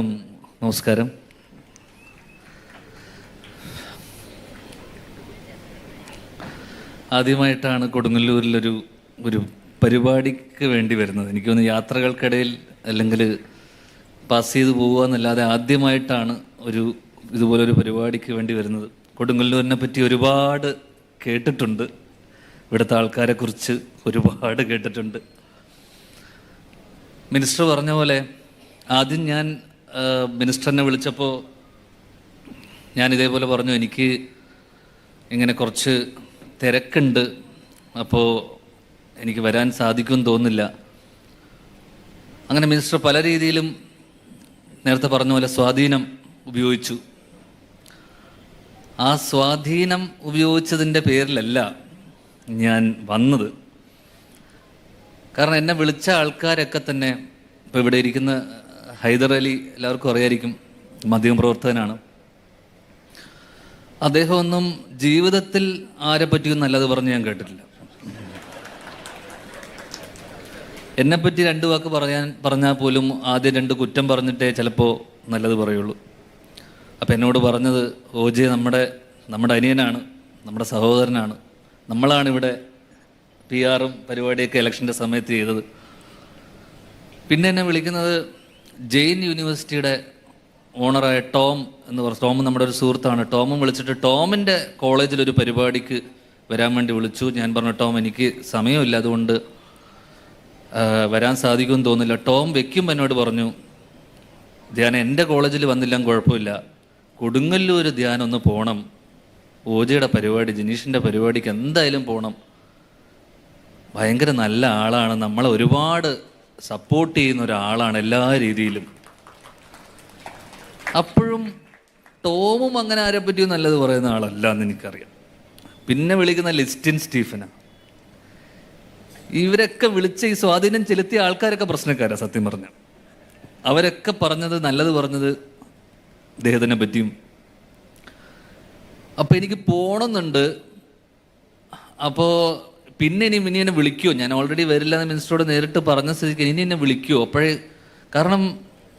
നമസ്കാരം. ആദ്യമായിട്ടാണ് കൊടുങ്ങല്ലൂരിലൊരു പരിപാടിക്ക് വേണ്ടി വരുന്നത്. എനിക്ക് തോന്നുന്നു യാത്രകൾക്കിടയിൽ അല്ലെങ്കിൽ പാസ് ചെയ്ത് പോകുക എന്നല്ലാതെ ആദ്യമായിട്ടാണ് ഇതുപോലൊരു പരിപാടിക്ക് വേണ്ടി വരുന്നത്. കൊടുങ്ങല്ലൂരിനെ പറ്റി ഒരുപാട് കേട്ടിട്ടുണ്ട്, ഇവിടുത്തെ ആൾക്കാരെക്കുറിച്ച് ഒരുപാട് കേട്ടിട്ടുണ്ട്. മിനിസ്റ്റർ പറഞ്ഞ പോലെ ആദ്യം ഞാൻ മിനിസ്റ്ററിനെ വിളിച്ചപ്പോൾ ഞാൻ ഇതേപോലെ പറഞ്ഞു, എനിക്ക് ഇങ്ങനെ കുറച്ച് തിരക്കുണ്ട്, അപ്പോൾ എനിക്ക് വരാൻ സാധിക്കുമെന്ന് തോന്നുന്നില്ല. അങ്ങനെ മിനിസ്റ്റർ പല രീതിയിലും നേരത്തെ പറഞ്ഞ പോലെ സ്വാധീനം ഉപയോഗിച്ചു. ആ സ്വാധീനം ഉപയോഗിച്ചതിൻ്റെ പേരിലല്ല ഞാൻ വന്നത്. കാരണം എന്നെ വിളിച്ച ആൾക്കാരൊക്കെ തന്നെ, ഇപ്പോൾ ഇവിടെ ഇരിക്കുന്ന ഹൈദർ അലി എല്ലാവർക്കും അറിയായിരിക്കും, മാധ്യമപ്രവർത്തകനാണ്. അദ്ദേഹമൊന്നും ജീവിതത്തിൽ ആരെ പറ്റിയും നല്ലത് പറഞ്ഞ് ഞാൻ കേട്ടിട്ടില്ല. എന്നെപ്പറ്റി 2 വാക്ക് പറഞ്ഞാൽ പോലും ആദ്യം 2 കുറ്റം പറഞ്ഞിട്ടേ ചിലപ്പോൾ നല്ലത് പറയുള്ളൂ. അപ്പം എന്നോട് പറഞ്ഞത്, ഓജെ നമ്മുടെ അനിയനാണ്, നമ്മുടെ സഹോദരനാണ്, നമ്മളാണ് ഇവിടെ PR-ഉം പരിപാടിയൊക്കെ ഇലക്ഷൻ്റെ സമയത്ത് ചെയ്തത്. പിന്നെ എന്നെ വിളിക്കുന്നത് ജെയിൻ യൂണിവേഴ്സിറ്റിയുടെ ഓണറായ ടോം എന്ന് പറഞ്ഞു. ടോം നമ്മുടെ ഒരു സുഹൃത്താണ്. ടോമും വിളിച്ചിട്ട് ടോമിൻ്റെ കോളേജിലൊരു പരിപാടിക്ക് വരാൻ വേണ്ടി വിളിച്ചു. ഞാൻ പറഞ്ഞു, ടോം എനിക്ക് സമയമില്ല, അതുകൊണ്ട് വരാൻ സാധിക്കുമെന്ന് തോന്നുന്നില്ല. ടോം വെക്കുമ്പോൾ എന്നോട് പറഞ്ഞു, ധ്യാനം എൻ്റെ കോളേജിൽ വന്നില്ല കുഴപ്പമില്ല, കൊടുങ്ങല്ലൂർ ധ്യാനം ഒന്ന് പോകണം, ഓജയുടെ പരിപാടി, ജിനീഷിൻ്റെ പരിപാടിക്ക് എന്തായാലും പോകണം, ഭയങ്കര നല്ല ആളാണ്, നമ്മളെ ഒരുപാട് സപ്പോർട്ട് ചെയ്യുന്ന ഒരാളാണ് എല്ലാ രീതിയിലും. അപ്പോഴും ടോമും അങ്ങനെ ആരെ പറ്റിയും നല്ലത് പറയുന്ന ആളല്ല എന്ന് എനിക്കറിയാം. പിന്നെ വിളിക്കുന്ന ലിസ്റ്റിൻ സ്റ്റീഫനാണ്. ഇവരൊക്കെ വിളിച്ച ഈ സ്വാധീനം ചെലുത്തിയ ആൾക്കാരൊക്കെ പ്രശ്നക്കാരാണ് സത്യം പറഞ്ഞ. അവരൊക്കെ പറഞ്ഞത്, നല്ലത് പറഞ്ഞത് അദ്ദേഹത്തിനെ പറ്റിയും. അപ്പോൾ എനിക്ക് പോകണമെന്നുണ്ട്. അപ്പോൾ പിന്നെ ഇനി എന്നെ വിളിക്കുമോ, ഞാൻ ഓൾറെഡി വരില്ല എന്ന് മിനിസ്റ്ററോട് നേരിട്ട് പറഞ്ഞ സ്ഥിതിക്ക് ഇനി എന്നെ വിളിക്കുമോ? അപ്പോഴേ, കാരണം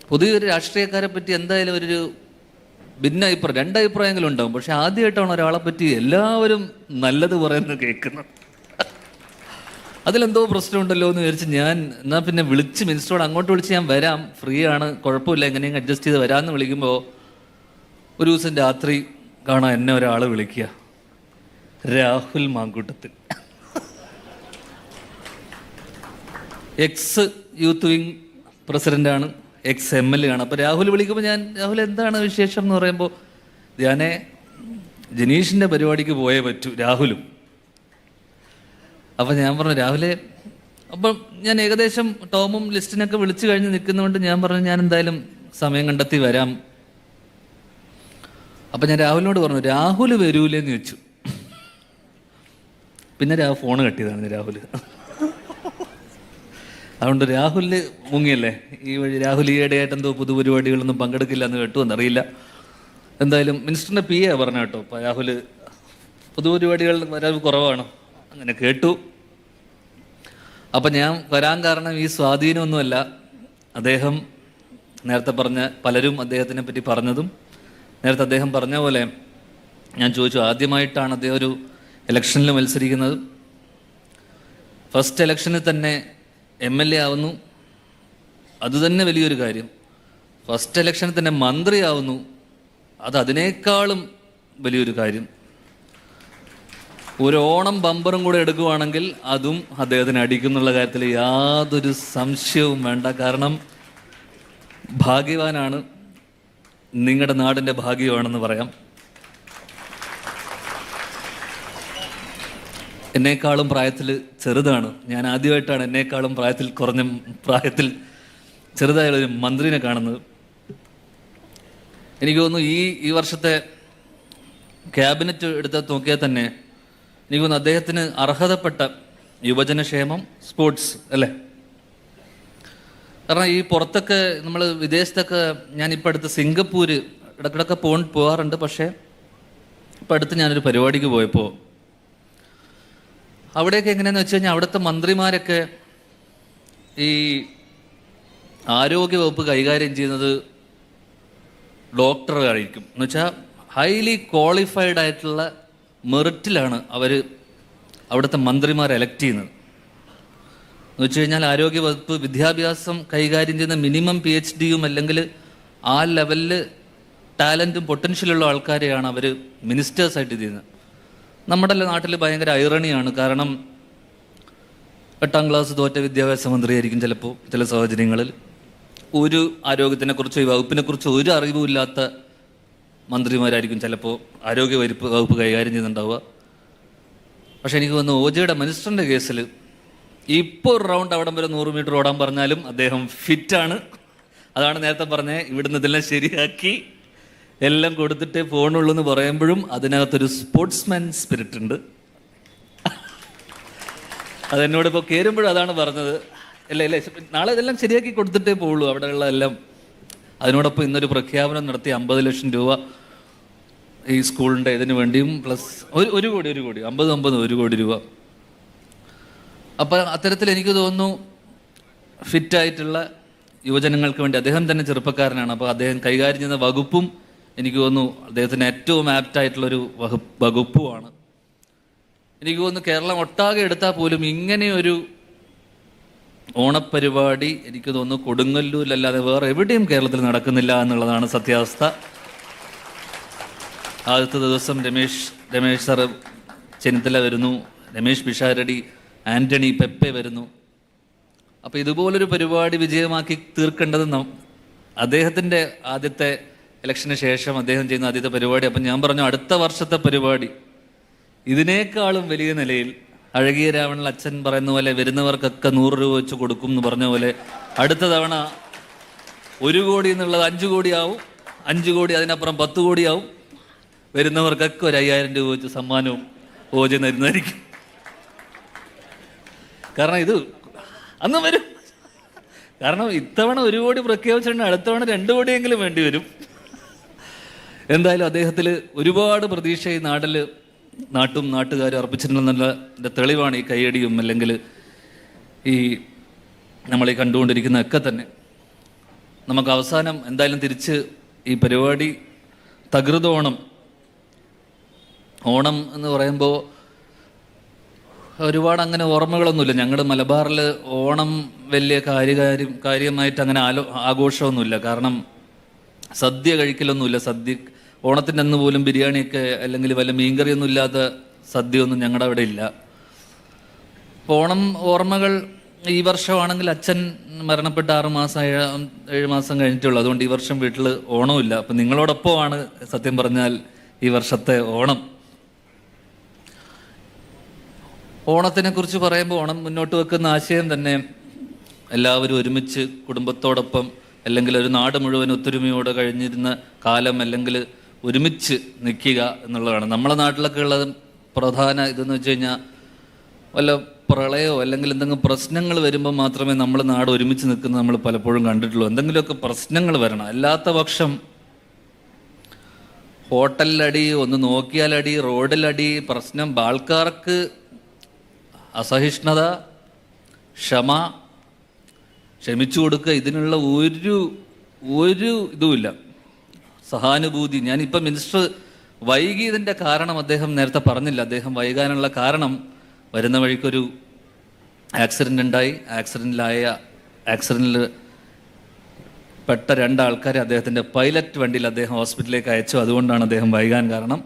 പൊതുവെ ഒരു രാഷ്ട്രീയക്കാരെ പറ്റി എന്തായാലും ഒരു ഭിന്ന അഭിപ്രായം, 2 അഭിപ്രായങ്ങളും ഉണ്ടാവും. പക്ഷെ ആദ്യമായിട്ടാണ് ഒരാളെ പറ്റി എല്ലാവരും നല്ലത് പറയുന്നത് കേൾക്കുന്നത്. അതിലെന്തോ പ്രശ്നമുണ്ടല്ലോ എന്ന് വിചാരിച്ച് ഞാൻ എന്നാൽ പിന്നെ വിളിച്ച് മിനിസ്റ്ററോട് അങ്ങോട്ട് വിളിച്ച് ഞാൻ വരാം, ഫ്രീ ആണ്, കുഴപ്പമില്ല, എങ്ങനെയെങ്കിലും അഡ്ജസ്റ്റ് ചെയ്ത് വരാമെന്ന് വിളിക്കുമ്പോൾ ഒരു ദിവസം രാത്രി കാണാൻ എന്നെ ഒരാൾ വിളിക്കുക, Rahul Mankoottathil, ex youth wing പ്രസിഡൻ്റാണ്, എക്സ് MLA ആണ്. അപ്പോൾ രാഹുൽ വിളിക്കുമ്പോൾ ഞാൻ, രാഹുൽ എന്താണ് വിശേഷം എന്ന് പറയുമ്പോൾ, ഞാനേ ജനീഷിൻ്റെ പരിപാടിക്ക് പോയേ പറ്റൂ, രാഹുലും. അപ്പം ഞാൻ പറഞ്ഞു, രാഹുലെ, അപ്പം ഞാൻ ഏകദേശം ടോമും ലിസ്റ്റിനൊക്കെ വിളിച്ചു കഴിഞ്ഞ് നിൽക്കുന്നതുകൊണ്ട് ഞാൻ പറഞ്ഞു, ഞാൻ എന്തായാലും സമയം കണ്ടെത്തി വരാം. അപ്പം ഞാൻ രാഹുലിനോട് പറഞ്ഞു, രാഹുൽ വരൂലെന്ന് ചോദിച്ചു. പിന്നെ ഫോൺ കട്ടിയതാണ് രാഹുൽ. അതുകൊണ്ട് രാഹുലിന് മുങ്ങിയല്ലേ ഈ വഴി. രാഹുൽ ഈയിടെയായിട്ട് എന്തോ പൊതുപരിപാടികളൊന്നും പങ്കെടുക്കില്ല എന്ന് കേട്ടു, എന്നറിയില്ല. എന്തായാലും മിനിസ്റ്ററിൻ്റെ PA പറഞ്ഞ കേട്ടോ, അപ്പോൾ രാഹുൽ പൊതുപരിപാടികൾ വരാൻ കുറവാണ്, അങ്ങനെ കേട്ടു. അപ്പം ഞാൻ വരാൻ കാരണം ഈ സ്വാധീനമൊന്നുമല്ല, അദ്ദേഹം നേരത്തെ പറഞ്ഞ പലരും അദ്ദേഹത്തിനെ പറ്റി പറഞ്ഞതും, നേരത്തെ അദ്ദേഹം പറഞ്ഞ പോലെ ഞാൻ ചോദിച്ചു, ആദ്യമായിട്ടാണ് അദ്ദേഹം ഒരു ഇലക്ഷനിൽ മത്സരിക്കുന്നത്. ഫസ്റ്റ് ഇലക്ഷനിൽ തന്നെ MLA ആവുന്നു, അതുതന്നെ വലിയൊരു കാര്യം. ഫസ്റ്റ് ഇലക്ഷനിൽ തന്നെ മന്ത്രിയാവുന്നു, അതിനേക്കാളും വലിയൊരു കാര്യം. ഒരു ഓണം ബമ്പറും കൂടെ എടുക്കുകയാണെങ്കിൽ അതും അദ്ദേഹത്തിന് അടിക്കുന്നുള്ള കാര്യത്തിൽ യാതൊരു സംശയവും വേണ്ട. കാരണം ഭാഗ്യവാനാണ്, നിങ്ങളുടെ നാടിൻ്റെ ഭാഗ്യമാണെന്ന് പറയാം. എന്നേക്കാളും പ്രായത്തിൽ ചെറുതാണ്, ഞാൻ ആദ്യമായിട്ടാണ് എന്നേക്കാളും പ്രായത്തിൽ ചെറുതായൊരു മന്ത്രിനെ കാണുന്നത്. എനിക്ക് തോന്നുന്നു ഈ വർഷത്തെ ക്യാബിനറ്റ് എടുത്ത് നോക്കിയാൽ തന്നെ എനിക്ക് തോന്നുന്നു അദ്ദേഹത്തിന് അർഹതപ്പെട്ട യുവജനക്ഷേമം, സ്പോർട്സ് അല്ലേ. കാരണം ഈ പുറത്തൊക്കെ നമ്മൾ വിദേശത്തൊക്കെ, ഞാനിപ്പോൾ അടുത്ത് സിംഗപ്പൂര് ഇടയ്ക്കിടയ്ക്ക് പോകാറുണ്ട്. പക്ഷേ ഇപ്പം അടുത്ത് ഞാനൊരു പരിപാടിക്ക് പോയപ്പോൾ അവിടെയൊക്കെ എങ്ങനെയാണെന്ന് വെച്ച് കഴിഞ്ഞാൽ അവിടുത്തെ മന്ത്രിമാരൊക്കെ ഈ ആരോഗ്യവകുപ്പ് കൈകാര്യം ചെയ്യുന്നത് ഡോക്ടറായിരിക്കും. എന്ന് വെച്ചാൽ ഹൈലി ക്വാളിഫൈഡ് ആയിട്ടുള്ള മെറിറ്റിലാണ് അവർ അവിടുത്തെ മന്ത്രിമാരെ എലക്ട് ചെയ്യുന്നത്. എന്ന് വെച്ച് കഴിഞ്ഞാൽ ആരോഗ്യവകുപ്പ് വിദ്യാഭ്യാസം കൈകാര്യം ചെയ്യുന്ന മിനിമം PhD അല്ലെങ്കിൽ ആ ലെവലിൽ ടാലൻറ്റും പൊട്ടൻഷ്യലുള്ള ആൾക്കാരെയാണ് അവർ മിനിസ്റ്റേഴ്സായിട്ട് ചെയ്യുന്നത്. നമ്മുടെ നാട്ടിൽ ഭയങ്കര ഐറണിയാണ്. കാരണം 8ാം ക്ലാസ് തോറ്റ വിദ്യാഭ്യാസ മന്ത്രിയായിരിക്കും ചിലപ്പോൾ ചില സാഹചര്യങ്ങളിൽ. ഒരു ആരോഗ്യത്തിനെക്കുറിച്ചോ ഈ വകുപ്പിനെക്കുറിച്ചോ ഒരു അറിവുമില്ലാത്ത മന്ത്രിമാരായിരിക്കും ചിലപ്പോൾ ആരോഗ്യ വകുപ്പ് കൈകാര്യം ചെയ്യുന്നുണ്ടാവുക. പക്ഷെ എനിക്ക് തോന്നുന്നു OJയുടെ മിനിസ്റ്ററിൻ്റെ കേസിൽ ഇപ്പോൾ ഒരു റൗണ്ട് അവിടം വരെ 100 മീറ്റർ ഓടാൻ പറഞ്ഞാലും അദ്ദേഹം ഫിറ്റാണ്. അതാണ് നേരത്തെ പറഞ്ഞത്, ഇവിടുന്ന് ഇതെല്ലാം ശരിയാക്കി എല്ലാം കൊടുത്തിട്ടേ ഫോണുള്ളൂ എന്ന് പറയുമ്പോഴും അതിനകത്തൊരു സ്പോർട്സ്മാൻ സ്പിരിറ്റ് ഉണ്ട്. അതെന്നോടിപ്പോൾ കയറുമ്പോഴും അതാണ് പറഞ്ഞത്. അല്ലേ നാളെ ഇതെല്ലാം ശരിയാക്കി കൊടുത്തിട്ടേ പോവുള്ളൂ അവിടെയുള്ള എല്ലാം. അതിനോടൊപ്പം ഇന്നൊരു പ്രഖ്യാപനം നടത്തി 50 ലക്ഷം രൂപ ഈ സ്കൂളിൻ്റെ ഇതിന് വേണ്ടിയും പ്ലസ് ഒരു കോടി 50 1 കോടി രൂപ. അപ്പം അത്തരത്തിൽ എനിക്ക് തോന്നുന്നു ഫിറ്റായിട്ടുള്ള യുവജനങ്ങൾക്ക് വേണ്ടി അദ്ദേഹം തന്നെ ചെറുപ്പക്കാരനാണ്. അപ്പോൾ അദ്ദേഹം കൈകാര്യം ചെയ്യുന്ന വകുപ്പും എനിക്ക് തോന്നുന്നു അദ്ദേഹത്തിന് ഏറ്റവും ആപ്റ്റായിട്ടുള്ളൊരു വകുപ്പുമാണ്. എനിക്ക് തോന്നുന്നു കേരളം ഒട്ടാകെ എടുത്താൽ പോലും ഇങ്ങനെയൊരു ഓണപ്പരിപാടി എനിക്ക് തോന്നുന്നു കൊടുങ്ങല്ലൂരിലല്ലാതെ വേറെ എവിടെയും കേരളത്തിൽ നടക്കുന്നില്ല എന്നുള്ളതാണ് സത്യാവസ്ഥ. ആദ്യത്തെ ദിവസം രമേശ് സാറ് ചെന്നിത്തല വരുന്നു, രമേശ് പിഷാരടി, ആൻ്റണി പെപ്പെ വരുന്നു. അപ്പോൾ ഇതുപോലൊരു പരിപാടി വിജയമാക്കി തീർക്കേണ്ടത് അദ്ദേഹത്തിൻ്റെ ആദ്യത്തെ ഇലക്ഷന് ശേഷം അദ്ദേഹം ചെയ്യുന്ന ആദ്യത്തെ പരിപാടി. അപ്പം ഞാൻ പറഞ്ഞു അടുത്ത വർഷത്തെ പരിപാടി ഇതിനേക്കാളും വലിയ നിലയിൽ അഴകിയ രാവണൻ അച്ഛൻ പറയുന്ന പോലെ വരുന്നവർക്കൊക്കെ 100 രൂപ വെച്ച് കൊടുക്കും എന്ന് പറഞ്ഞ പോലെ അടുത്ത തവണ 1 കോടി എന്നുള്ളത് 5 കോടിയാവും, 5 കോടി അതിനപ്പുറം 10 കോടിയാവും. വരുന്നവർക്കൊക്കെ ഒരു 5000 രൂപ വെച്ച് സമ്മാനവും OJ തരുന്നതായിരിക്കും. കാരണം ഇത് അന്ന് വരും. കാരണം ഇത്തവണ 1 കോടി പ്രഖ്യാപിച്ചിട്ടുണ്ട്, അടുത്തവണ 2 കോടിയെങ്കിലും വേണ്ടി വരും. എന്തായാലും അദ്ദേഹത്തിൽ ഒരുപാട് പ്രതീക്ഷ ഈ നാട്ടും നാട്ടുകാരും അർപ്പിച്ചിട്ടുണ്ടെന്നുള്ള തെളിവാണ് ഈ കയ്യടിയും അല്ലെങ്കിൽ ഈ നമ്മളീ കണ്ടുകൊണ്ടിരിക്കുന്നതൊക്കെ തന്നെ. നമുക്ക് അവസാനം എന്തായാലും തിരിച്ച് ഈ പരിപാടി തകൃതോണം, ഓണം എന്ന് പറയുമ്പോൾ ഒരുപാട് അങ്ങനെ ഓർമ്മകളൊന്നുമില്ല. ഞങ്ങളുടെ മലബാറിൽ ഓണം വലിയ കാര്യമായിട്ട് അങ്ങനെ ആഘോഷമൊന്നുമില്ല. കാരണം സദ്യ കഴിക്കലൊന്നുമില്ല. ഓണത്തിൻ്റെ അന്ന് പോലും ബിരിയാണിയൊക്കെ അല്ലെങ്കിൽ വല്ല മീൻകറിയൊന്നും ഇല്ലാത്ത സദ്യയൊന്നും ഞങ്ങളുടെ അവിടെ ഇല്ല. അപ്പോൾ ഓണം ഓർമ്മകൾ ഈ വർഷമാണെങ്കിൽ അച്ഛൻ മരണപ്പെട്ട 6 മാസം 7 മാസം കഴിഞ്ഞിട്ടുള്ളൂ. അതുകൊണ്ട് ഈ വർഷം വീട്ടിൽ ഓണമില്ല. അപ്പം നിങ്ങളോടൊപ്പമാണ് സത്യം പറഞ്ഞാൽ ഈ വർഷത്തെ ഓണം. ഓണത്തിനെക്കുറിച്ച് പറയുമ്പോൾ ഓണം മുന്നോട്ട് വെക്കുന്ന ആശയം തന്നെ എല്ലാവരും ഒരുമിച്ച് കുടുംബത്തോടൊപ്പം അല്ലെങ്കിൽ ഒരു നാട് മുഴുവൻ ഒത്തൊരുമയോടെ കഴിഞ്ഞിരുന്ന കാലം അല്ലെങ്കിൽ ഒരുമിച്ച് നിൽക്കുക എന്നുള്ളതാണ്. നമ്മളെ നാട്ടിലൊക്കെ ഉള്ളത് പ്രധാന ഇതെന്ന് വെച്ച് കഴിഞ്ഞാൽ വല്ല പ്രളയമോ അല്ലെങ്കിൽ എന്തെങ്കിലും പ്രശ്നങ്ങൾ വരുമ്പോൾ മാത്രമേ നമ്മൾ നാട് ഒരുമിച്ച് നിൽക്കുന്നത് നമ്മൾ പലപ്പോഴും കണ്ടിട്ടുള്ളൂ. എന്തെങ്കിലുമൊക്കെ പ്രശ്നങ്ങൾ വരണം, അല്ലാത്ത പക്ഷം ഹോട്ടലിലടി, ഒന്ന് നോക്കിയാലടി, റോഡിലടി, പ്രശ്നം, ആൾക്കാർക്ക് അസഹിഷ്ണുത, ക്ഷമിച്ചു കൊടുക്കുക, ഇതിനുള്ള ഒരു ഇതുമില്ല, സഹാനുഭൂതി. ഞാനിപ്പം മിനിസ്റ്റർ വൈകിയതിൻ്റെ കാരണം അദ്ദേഹം നേരത്തെ പറഞ്ഞില്ല. അദ്ദേഹം വൈകാനുള്ള കാരണം വരുന്ന വഴിക്കൊരു ആക്സിഡൻ്റ് ഉണ്ടായി. ആക്സിഡൻറ്റിൽ പെട്ട 2 ആൾക്കാരെ അദ്ദേഹത്തിൻ്റെ പൈലറ്റ് വണ്ടിയിൽ അദ്ദേഹം ഹോസ്പിറ്റലിലേക്ക് അയച്ചു. അതുകൊണ്ടാണ് അദ്ദേഹം വൈകാൻ കാരണം.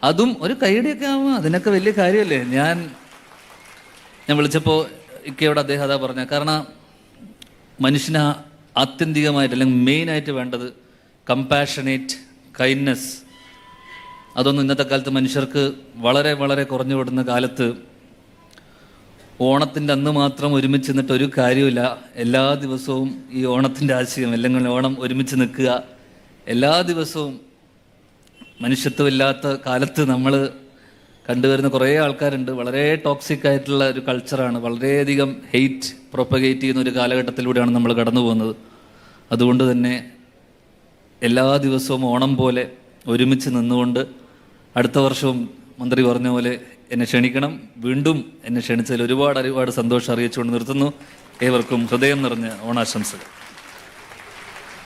അതും ഒരു കൈയടിയൊക്കെ ആവും, അതിനൊക്കെ വലിയ കാര്യമല്ലേ. ഞാൻ വിളിച്ചപ്പോൾ ഇക്കയോട് അദ്ദേഹം അതാ പറഞ്ഞ. കാരണം മനുഷ്യന് ആത്യന്തികമായിട്ട് അല്ലെങ്കിൽ മെയിനായിട്ട് വേണ്ടത് കമ്പാഷനേറ്റ് കൈൻഡ്നെസ്. അതൊന്നും ഇന്നത്തെ കാലത്ത് മനുഷ്യർക്ക് വളരെ വളരെ കുറഞ്ഞു വിടുന്ന കാലത്ത് ഓണത്തിൻ്റെ അന്ന് മാത്രം ഒരുമിച്ച് നിന്നിട്ട് ഒരു കാര്യമില്ല. എല്ലാ ദിവസവും ഈ ഓണത്തിൻ്റെ ആശയം അല്ലെങ്കിൽ ഓണം ഒരുമിച്ച് നിൽക്കുക, എല്ലാ ദിവസവും മനുഷ്യത്വമില്ലാത്ത കാലത്ത് നമ്മൾ കണ്ടുവരുന്ന കുറേ ആൾക്കാരുണ്ട്. വളരെ ടോക്സിക് ആയിട്ടുള്ള ഒരു കൾച്ചറാണ്, വളരെയധികം ഹെയ്റ്റ് പ്രൊപ്പഗേറ്റ് ചെയ്യുന്ന ഒരു കാലഘട്ടത്തിലൂടെയാണ് നമ്മൾ കടന്നു പോകുന്നത്. അതുകൊണ്ട് തന്നെ എല്ലാ ദിവസവും ഓണം പോലെ ഒരുമിച്ച് നിന്നുകൊണ്ട് അടുത്ത വർഷവും മന്ത്രി പറഞ്ഞ പോലെ എന്നെ ക്ഷണിക്കണം. വീണ്ടും എന്നെ ക്ഷണിച്ചതിൽ ഒരുപാട് സന്തോഷം അറിയിച്ചുകൊണ്ട് നിർത്തുന്നു. ഏവർക്കും ഹൃദയം നിറഞ്ഞ ഓണാശംസകൾ.